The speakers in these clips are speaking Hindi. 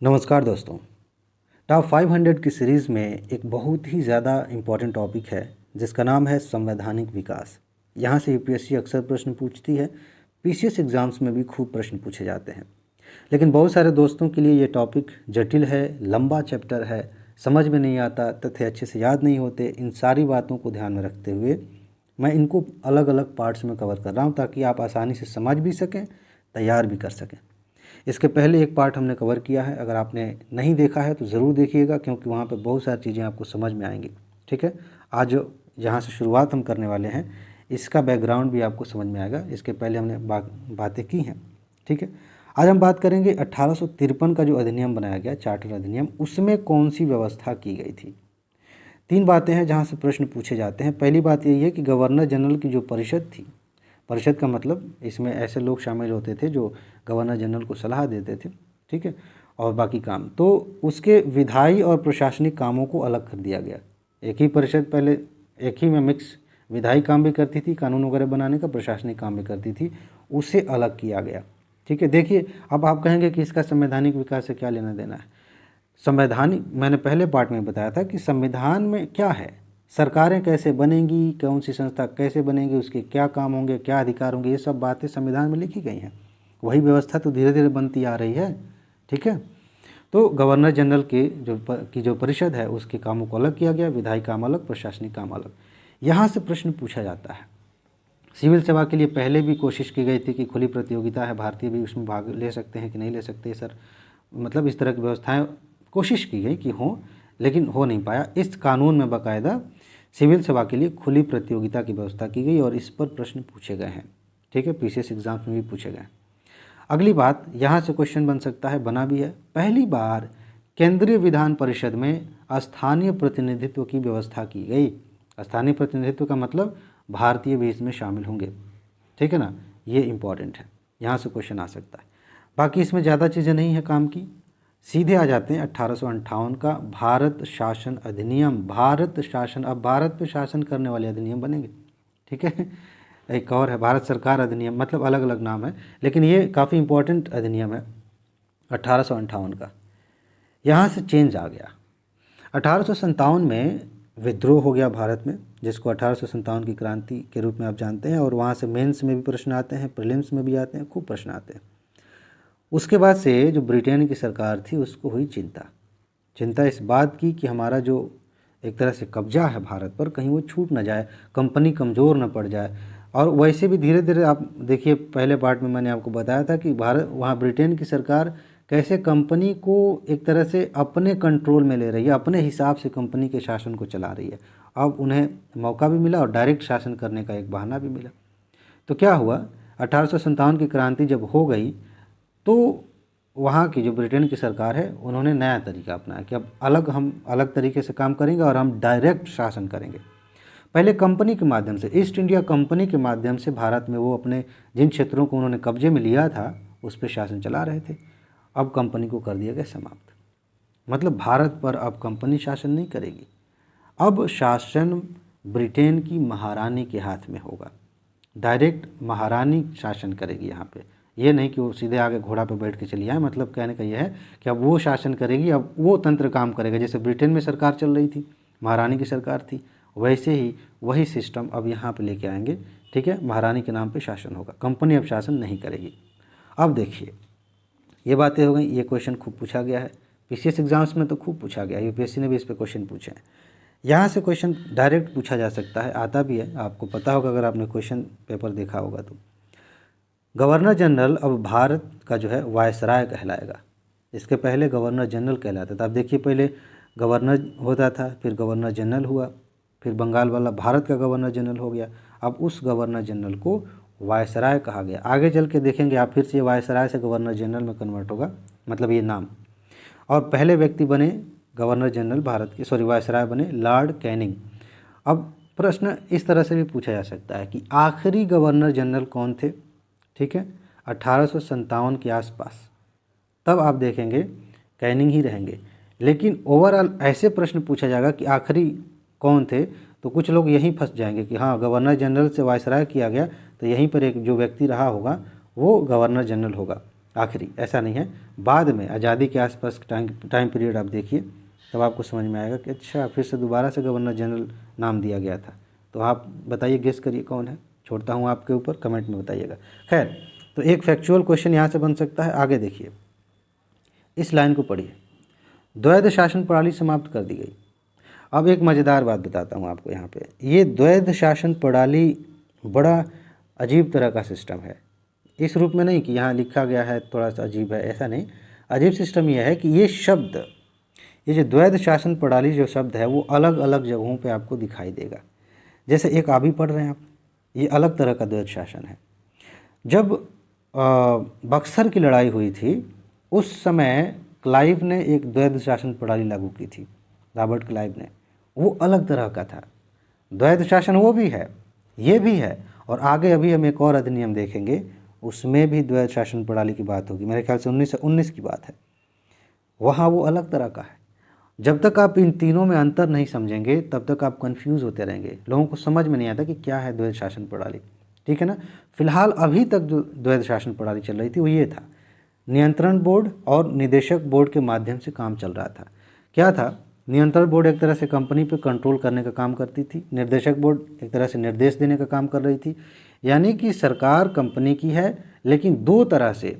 नमस्कार दोस्तों। टॉप 500 की सीरीज़ में एक बहुत ही ज़्यादा इम्पॉर्टेंट टॉपिक है जिसका नाम है संवैधानिक विकास। यहाँ से यूपीएससी अक्सर प्रश्न पूछती है, पीसीएस एग्ज़ाम्स में भी खूब प्रश्न पूछे जाते हैं। लेकिन बहुत सारे दोस्तों के लिए ये टॉपिक जटिल है, लंबा चैप्टर है, समझ में नहीं आता, तथ्य अच्छे से याद नहीं होते। इन सारी बातों को ध्यान में रखते हुए मैं इनको अलग अलग पार्ट्स में कवर कर रहा हूँ ताकि आप आसानी से समझ भी सकें, तैयार भी कर सकें। इसके पहले एक पार्ट हमने कवर किया है, अगर आपने नहीं देखा है तो ज़रूर देखिएगा क्योंकि वहाँ पे बहुत सारी चीज़ें आपको समझ में आएंगी। ठीक है, आज जहाँ से शुरुआत हम करने वाले हैं इसका बैकग्राउंड भी आपको समझ में आएगा। इसके पहले हमने बातें की हैं। ठीक है, आज हम बात करेंगे 1853 का जो अधिनियम बनाया गया, चार्टर अधिनियम, उसमें कौन सी व्यवस्था की गई थी। 3 बातें हैं जहाँ से प्रश्न पूछे जाते हैं। पहली बात यही है कि गवर्नर जनरल की जो परिषद थी, परिषद का मतलब इसमें ऐसे लोग शामिल होते थे जो गवर्नर जनरल को सलाह देते थे, ठीक है, और बाकी काम, तो उसके विधायी और प्रशासनिक कामों को अलग कर दिया गया। एक ही परिषद पहले एक ही में मिक्स विधायी काम भी करती थी, कानून वगैरह बनाने का, प्रशासनिक काम भी करती थी, उसे अलग किया गया। ठीक है, देखिए अब आप कहेंगे कि इसका संवैधानिक विकास से क्या लेना देना है। संवैधानिक, मैंने पहले पार्ट में बताया था कि संविधान में क्या है, सरकारें कैसे बनेंगी, कौन सी संस्था कैसे बनेंगी, उसके क्या काम होंगे, क्या अधिकार होंगे, ये सब बातें संविधान में लिखी गई हैं। वही व्यवस्था तो धीरे धीरे बनती आ रही है। ठीक है, तो गवर्नर जनरल के जो परिषद है उसके कामों को अलग किया गया, विधायी काम अलग, प्रशासनिक काम अलग। यहाँ से प्रश्न पूछा जाता है। सिविल सेवा के लिए पहले भी कोशिश की गई थी कि खुली प्रतियोगिता है, भारतीय भी उसमें भाग ले सकते हैं कि नहीं ले सकते सर, मतलब इस तरह की व्यवस्थाएं कोशिश की गई कि हो, लेकिन हो नहीं पाया। इस कानून में बाकायदा सिविल सेवा के लिए खुली प्रतियोगिता की व्यवस्था की गई और इस पर प्रश्न पूछे गए हैं। ठीक है, पीसीएस एग्जाम्स में भी पूछे गए। अगली बात, यहाँ से क्वेश्चन बन सकता है, बना भी है, पहली बार केंद्रीय विधान परिषद में स्थानीय प्रतिनिधित्व की व्यवस्था की गई। स्थानीय प्रतिनिधित्व का मतलब भारतीय भी इसमें शामिल होंगे। ठीक है ना, ये इंपॉर्टेंट है, यहाँ से क्वेश्चन आ सकता है। बाकी इसमें ज़्यादा चीज़ें नहीं है काम की, सीधे आ जाते हैं 1858 का भारत शासन अधिनियम। भारत शासन, अब भारत पे शासन करने वाले अधिनियम बनेंगे। ठीक है, एक और है भारत सरकार अधिनियम, मतलब अलग अलग नाम है, लेकिन ये काफ़ी इंपॉर्टेंट अधिनियम है 1858 का। यहाँ से चेंज आ गया। 1857 में विद्रोह हो गया भारत में, जिसको 1857 की क्रांति के रूप में आप जानते हैं, और वहाँ से मेंस में भी प्रश्न आते हैं, प्रीलिम्स में भी आते हैं, खूब प्रश्न आते हैं। उसके बाद से जो ब्रिटेन की सरकार थी उसको हुई चिंता इस बात की कि हमारा जो एक तरह से कब्जा है भारत पर, कहीं वो छूट ना जाए, कंपनी कमज़ोर न पड़ जाए। और वैसे भी धीरे धीरे आप देखिए, पहले पार्ट में मैंने आपको बताया था कि भारत, वहाँ ब्रिटेन की सरकार कैसे कंपनी को एक तरह से अपने कंट्रोल में ले रही है, अपने हिसाब से कंपनी के शासन को चला रही है। अब उन्हें मौका भी मिला और डायरेक्ट शासन करने का एक बहाना भी मिला। तो क्या हुआ, 1857 की क्रांति जब हो गई तो वहाँ की जो ब्रिटेन की सरकार है उन्होंने नया तरीका अपनाया कि अब हम अलग तरीके से काम करेंगे और हम डायरेक्ट शासन करेंगे। पहले कंपनी के माध्यम से, ईस्ट इंडिया कंपनी के माध्यम से भारत में वो अपने जिन क्षेत्रों को उन्होंने कब्जे में लिया था उस पर शासन चला रहे थे। अब कंपनी को कर दिया गया समाप्त, मतलब भारत पर अब कंपनी शासन नहीं करेगी। अब शासन ब्रिटेन की महारानी के हाथ में होगा, डायरेक्ट महारानी शासन करेगी यहाँ पे। ये नहीं कि वो सीधे आगे घोड़ा पे बैठ के चली आए, मतलब कहने का ये है कि अब वो शासन करेगी, अब वो तंत्र काम करेगा। जैसे ब्रिटेन में सरकार चल रही थी, महारानी की सरकार थी, वैसे ही वही सिस्टम अब यहाँ पे लेके आएंगे। ठीक है, महारानी के नाम पे शासन होगा, कंपनी अब शासन नहीं करेगी। अब देखिए, ये बातें हो गई, ये क्वेश्चन खूब पूछा गया है, पीसीएस एग्जाम्स में तो खूब पूछा गया, यूपीएससी ने भी इस पर क्वेश्चन पूछे हैं। यहाँ से क्वेश्चन डायरेक्ट पूछा जा सकता है, आता भी है, आपको पता होगा अगर आपने क्वेश्चन पेपर देखा होगा तो। गवर्नर जनरल अब भारत का जो है वायसराय कहलाएगा। इसके पहले गवर्नर जनरल कहलाता था। अब देखिए, पहले गवर्नर होता था, फिर गवर्नर जनरल हुआ, फिर बंगाल वाला भारत का गवर्नर जनरल हो गया। अब उस गवर्नर जनरल को वायसराय कहा गया। आगे चल के देखेंगे आप, फिर से ये वायसराय से गवर्नर जनरल में कन्वर्ट होगा, मतलब ये नाम। और पहले व्यक्ति बने गवर्नर जनरल भारत के, वायसराय बने लॉर्ड कैनिंग। अब प्रश्न इस तरह से भी पूछा जा सकता है कि आखिरी गवर्नर जनरल कौन थे। ठीक है, 1857 के आसपास, तब आप देखेंगे कैनिंग ही रहेंगे। लेकिन ओवरऑल ऐसे प्रश्न पूछा जाएगा कि आखिरी कौन थे, तो कुछ लोग यहीं फंस जाएंगे कि हाँ, गवर्नर जनरल से वायसराय किया गया तो यहीं पर एक जो व्यक्ति रहा होगा वो गवर्नर जनरल होगा। आखिरी, ऐसा नहीं है। बाद में आज़ादी के आसपास टाइम पीरियड आप देखिए, तब आपको समझ में आएगा कि अच्छा फिर से दोबारा से गवर्नर जनरल नाम दिया गया था। तो आप बताइए, गेस करिए कौन है। छोड़ता हूँ आपके ऊपर, कमेंट में बताइएगा। खैर, तो एक फैक्चुअल क्वेश्चन यहाँ से बन सकता है। आगे देखिए, इस लाइन को पढ़िए, द्वैध शासन प्रणाली समाप्त कर दी गई। अब एक मज़ेदार बात बताता हूँ आपको यहाँ पे। ये द्वैध शासन प्रणाली बड़ा अजीब तरह का सिस्टम है। इस रूप में नहीं कि यहाँ लिखा गया है थोड़ा सा अजीब है, ऐसा नहीं। अजीब सिस्टम ये है कि ये शब्द, ये जो द्वैध शासन प्रणाली जो शब्द है वो अलग अलग जगहों पे आपको दिखाई देगा। जैसे एक अभी पढ़ रहे हैं आप, ये अलग तरह का द्वैध शासन है। जब बक्सर की लड़ाई हुई थी उस समय क्लाइव ने एक द्वैध शासन प्रणाली लागू की थी, रॉबर्ट क्लाइव ने। वो अलग तरह का था। द्वैध शासन वो भी है, ये भी है, और आगे अभी हम एक और अधिनियम देखेंगे, उसमें भी द्वैध शासन प्रणाली की बात होगी। मेरे ख्याल से 1919 की बात है, वहाँ वो अलग तरह का है। जब तक आप इन तीनों में अंतर नहीं समझेंगे तब तक आप कंफ्यूज होते रहेंगे, लोगों को समझ में नहीं आता कि क्या है द्वैध शासन प्रणाली। ठीक है ना। फिलहाल अभी तक जो द्वैध शासन प्रणाली चल रही थी वो ये था, नियंत्रण बोर्ड और निदेशक बोर्ड के माध्यम से काम चल रहा था। क्या था, नियंत्रण बोर्ड एक तरह से कंपनी पे कंट्रोल करने का काम करती थी, निर्देशक बोर्ड एक तरह से निर्देश देने का काम कर रही थी। यानी कि सरकार कंपनी की है, लेकिन दो तरह से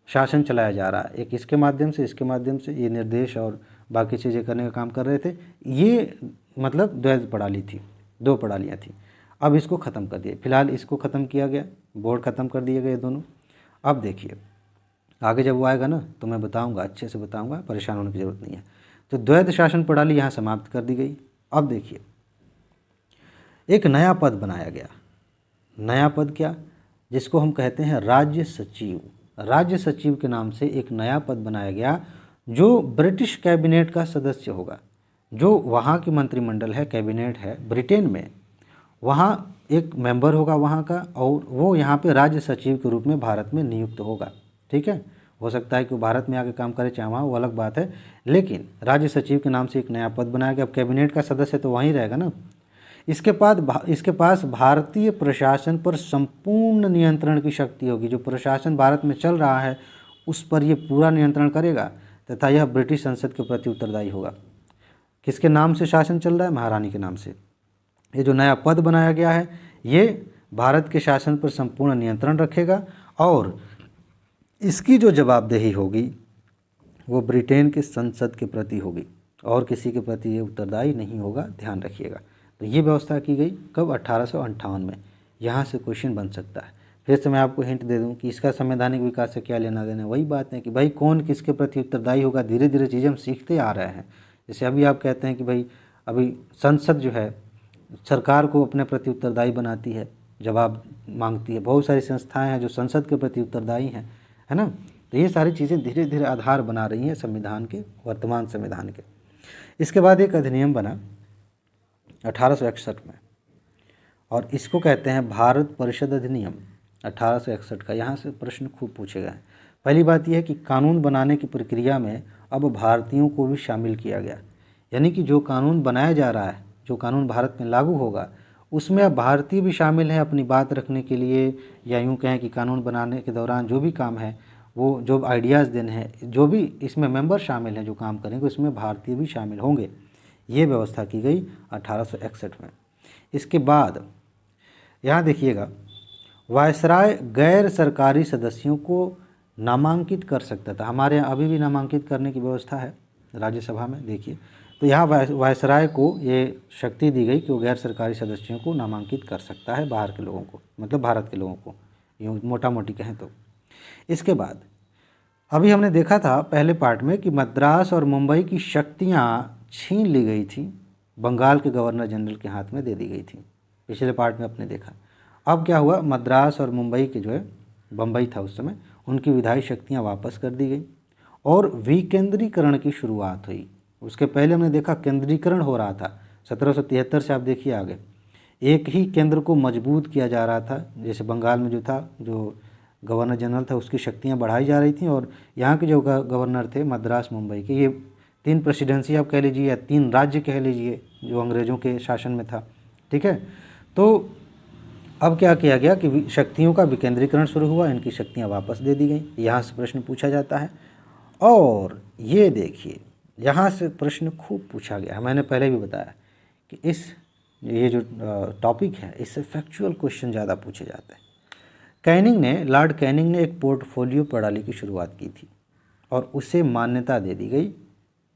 शासन चलाया जा रहा है, एक इसके माध्यम से, इसके माध्यम से ये निर्देश और बाकी चीज़ें करने का काम कर रहे थे। ये मतलब द्वैध प्रणाली थी, दो प्रणालियाँ थी। अब इसको ख़त्म कर दिया, फिलहाल इसको ख़त्म किया गया, बोर्ड ख़त्म कर दिए गए दोनों। अब देखिए आगे जब वो आएगा ना तो मैं बताऊंगा, अच्छे से बताऊंगा, परेशान होने की ज़रूरत नहीं है। तो द्वैध शासन प्रणाली यहाँ समाप्त कर दी गई। अब देखिए एक नया पद बनाया गया। नया पद क्या, जिसको हम कहते हैं राज्य सचिव। राज्य सचिव के नाम से एक नया पद बनाया गया जो ब्रिटिश कैबिनेट का सदस्य होगा। जो वहाँ की मंत्रिमंडल है, कैबिनेट है ब्रिटेन में, वहाँ एक मेंबर होगा वहाँ का, और वो यहाँ पे राज्य सचिव के रूप में भारत में नियुक्त होगा। ठीक है, हो सकता है कि वो भारत में आके काम करे चाहे वहाँ, वो अलग बात है, लेकिन राज्य सचिव के नाम से एक नया पद बनाया गया। अब कैबिनेट का सदस्य तो वहीं रहेगा ना। इसके पास भारतीय प्रशासन पर संपूर्ण नियंत्रण की शक्ति होगी। जो प्रशासन भारत में चल रहा है उस पर ये पूरा नियंत्रण करेगा, तथा यह ब्रिटिश संसद के प्रति उत्तरदायी होगा। किसके नाम से शासन चल रहा है, महारानी के नाम से। ये जो नया पद बनाया गया है ये भारत के शासन पर संपूर्ण नियंत्रण रखेगा, और इसकी जो जवाबदेही होगी वो ब्रिटेन के संसद के प्रति होगी, और किसी के प्रति ये उत्तरदायी नहीं होगा, ध्यान रखिएगा। तो ये व्यवस्था की गई कब, 1858 में। यहाँ से क्वेश्चन बन सकता है। फिर से मैं आपको हिंट दे दूँ कि इसका संवैधानिक विकास से क्या लेना देना। वही बात है कि भाई कौन किसके प्रति उत्तरदायी होगा, धीरे धीरे चीज़ें हम सीखते आ रहे हैं। जैसे अभी आप कहते हैं कि भाई अभी संसद जो है सरकार को अपने प्रति उत्तरदायी बनाती है, जवाब मांगती है। बहुत सारी संस्थाएं हैं जो संसद के प्रति उत्तरदायी हैं, है ना। तो ये सारी चीज़ें धीरे धीरे आधार बना रही हैं संविधान के, वर्तमान संविधान के। इसके बाद एक अधिनियम बना 1861 में, और इसको कहते हैं भारत परिषद अधिनियम 1861 का। यहाँ से प्रश्न खूब पूछे गए हैं। पहली बात यह है कि कानून बनाने की प्रक्रिया में अब भारतीयों को भी शामिल किया गया। यानी कि जो कानून बनाया जा रहा है, जो कानून भारत में लागू होगा, उसमें अब भारतीय भी शामिल हैं अपनी बात रखने के लिए, या यूँ कहें कि कानून बनाने के दौरान जो भी काम है, वो जो आइडियाज़ देने हैं, जो भी इसमें मेंबर शामिल हैं जो काम करेंगे, उसमें भारतीय भी शामिल होंगे। ये व्यवस्था की गई 1861 में। इसके बाद यहाँ देखिएगा, वायसराय गैर सरकारी सदस्यों को नामांकित कर सकता था। हमारे यहाँ अभी भी नामांकित करने की व्यवस्था है राज्यसभा में, देखिए। तो यहाँ वायसराय को ये शक्ति दी गई कि वो गैर सरकारी सदस्यों को नामांकित कर सकता है, बाहर के लोगों को, मतलब भारत के लोगों को, यूँ मोटा मोटी कहें तो। इसके बाद अभी हमने देखा था पहले पार्ट में कि मद्रास और मुंबई की शक्तियाँ छीन ली गई थी, बंगाल के गवर्नर जनरल के हाथ में दे दी गई थी। पिछले पार्ट में आपने देखा। अब क्या हुआ, मद्रास और मुंबई के जो है, बम्बई था उस समय, उनकी विधायी शक्तियाँ वापस कर दी गई और विकेंद्रीकरण की शुरुआत हुई। उसके पहले हमने देखा केंद्रीकरण हो रहा था 1773 से। आप देखिए आगे एक ही केंद्र को मजबूत किया जा रहा था। जैसे बंगाल में जो था, जो गवर्नर जनरल था, उसकी शक्तियाँ बढ़ाई जा रही थी, और यहाँ के जो गवर्नर थे मद्रास मुंबई के, ये 3 प्रेसिडेंसी आप कह लीजिए या 3 राज्य कह लीजिए जो अंग्रेज़ों के शासन में था। ठीक है, तो अब क्या किया गया कि शक्तियों का विकेंद्रीकरण शुरू हुआ, इनकी शक्तियाँ वापस दे दी गई। यहाँ से प्रश्न पूछा जाता है। और ये देखिए, यहाँ से प्रश्न खूब पूछा गया। मैंने पहले भी बताया कि ये जो टॉपिक है इससे फैक्चुअल क्वेश्चन ज़्यादा पूछे जाते हैं। लॉर्ड कैनिंग ने एक पोर्टफोलियो प्रणाली की शुरुआत की थी और उसे मान्यता दे दी गई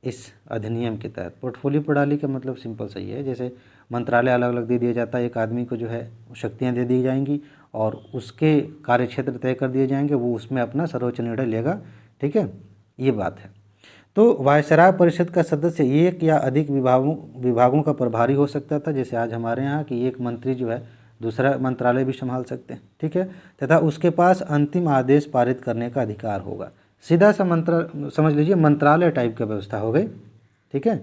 इस अधिनियम के तहत। पोर्टफोलियो प्रणाली का मतलब सिंपल सही है, जैसे मंत्रालय अलग अलग दे दिया जाता है, एक आदमी को जो है शक्तियाँ दे दी जाएंगी और उसके कार्यक्षेत्र तय कर दिए जाएंगे, वो उसमें अपना सर्वोच्च निर्णय लेगा। ठीक है, ये बात है। तो वायसराय परिषद का सदस्य एक या अधिक विभागों का प्रभारी हो सकता था, जैसे आज हमारे यहाँ कि एक मंत्री जो है दूसरा मंत्रालय भी संभाल सकते हैं। ठीक है, तथा उसके पास अंतिम आदेश पारित करने का अधिकार होगा। सीधा सा समझ लीजिए मंत्रालय टाइप का व्यवस्था हो गई। ठीक है,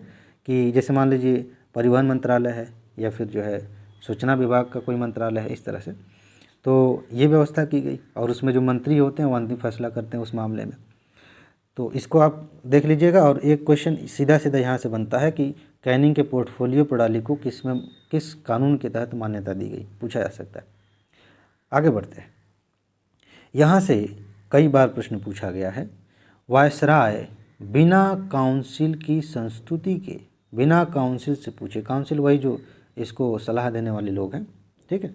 कि जैसे मान लीजिए परिवहन मंत्रालय है या फिर जो है सूचना विभाग का कोई मंत्रालय है, इस तरह से। तो ये व्यवस्था की गई और उसमें जो मंत्री होते हैं वो अंतिम फैसला करते हैं उस मामले में। तो इसको आप देख लीजिएगा। और एक क्वेश्चन सीधा सीधा यहाँ से बनता है कि कैनिंग के पोर्टफोलियो प्रणाली को किस कानून के तहत मान्यता दी गई, पूछा जा सकता है। आगे बढ़ते हैं। यहाँ से कई बार प्रश्न पूछा गया है, वायसराय बिना काउंसिल की संस्तुति के, बिना काउंसिल से पूछे, काउंसिल वही जो इसको सलाह देने वाले लोग हैं। ठीक है,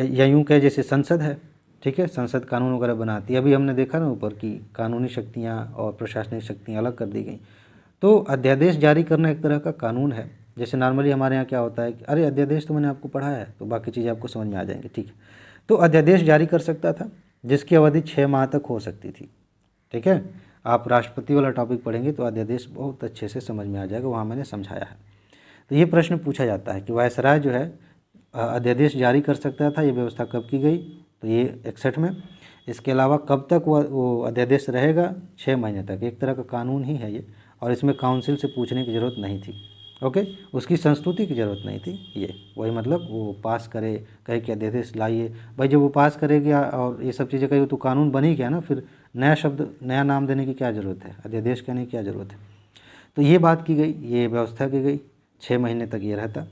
या यूँ कहे जैसे संसद है। ठीक है, संसद कानून वगैरह बनाती है। अभी हमने देखा ना ऊपर की कानूनी शक्तियाँ और प्रशासनिक शक्तियाँ अलग कर दी गई। तो अध्यादेश जारी करना एक तरह का कानून है। जैसे नॉर्मली हमारे यहाँ क्या होता है कि अरे अध्यादेश तो मैंने आपको पढ़ाया है तो बाकी चीज़ें आपको समझ में आ जाएंगी। ठीक है, तो अध्यादेश जारी कर सकता था जिसकी अवधि 6 माह तक हो सकती थी। ठीक है, आप राष्ट्रपति वाला टॉपिक पढ़ेंगे तो अध्यादेश बहुत अच्छे से समझ में आ जाएगा, वहाँ मैंने समझाया है। तो ये प्रश्न पूछा जाता है कि वायसराय जो है अध्यादेश जारी कर सकता था, ये व्यवस्था कब की गई, तो ये 61 में। इसके अलावा कब तक वो अध्यादेश रहेगा, 6 महीने तक। एक तरह का कानून ही है ये, और इसमें काउंसिल से पूछने की ज़रूरत नहीं थी। ओके, उसकी संस्तुति की ज़रूरत नहीं थी। ये वही मतलब वो पास करे, कहे कि अध्यादेश लाइए। भाई जब वो पास करेगा और ये सब चीज़ें कही तो कानून बन ही गया ना, फिर नया शब्द नया नाम देने की क्या ज़रूरत है, अध्यादेश कहने की क्या ज़रूरत है। तो ये बात की गई, ये व्यवस्था की गई, 6 महीने तक ये रहता।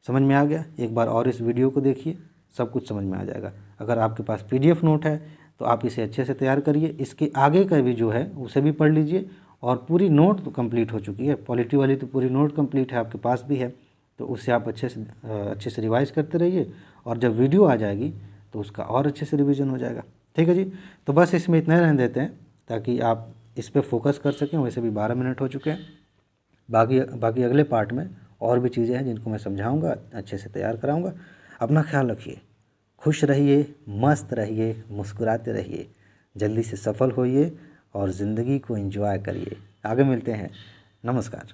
समझ में आ गया? एक बार और इस वीडियो को देखिए, सब कुछ समझ में आ जाएगा। अगर आपके पास PDF नोट है तो आप इसे अच्छे से तैयार करिए। इसके आगे का भी जो है उसे भी पढ़ लीजिए। और पूरी नोट तो कंप्लीट हो चुकी है, पॉलिटी वाली तो पूरी नोट कंप्लीट है, आपके पास भी है। तो उससे आप अच्छे से रिवाइज़ करते रहिए, और जब वीडियो आ जाएगी तो उसका और अच्छे से रिवीजन हो जाएगा। ठीक है जी, तो बस इसमें इतना ही रहने देते हैं ताकि आप इस पर फोकस कर सकें। वैसे भी 12 मिनट हो चुके हैं। बाकी अगले पार्ट में और भी चीज़ें हैं जिनको मैं समझाऊंगा, अच्छे से तैयार कराऊंगा। अपना ख्याल रखिए, खुश रहिए, मस्त रहिए, मुस्कुराते रहिए, जल्दी से सफल होइए और ज़िंदगी को एंजॉय करिए। आगे मिलते हैं। नमस्कार।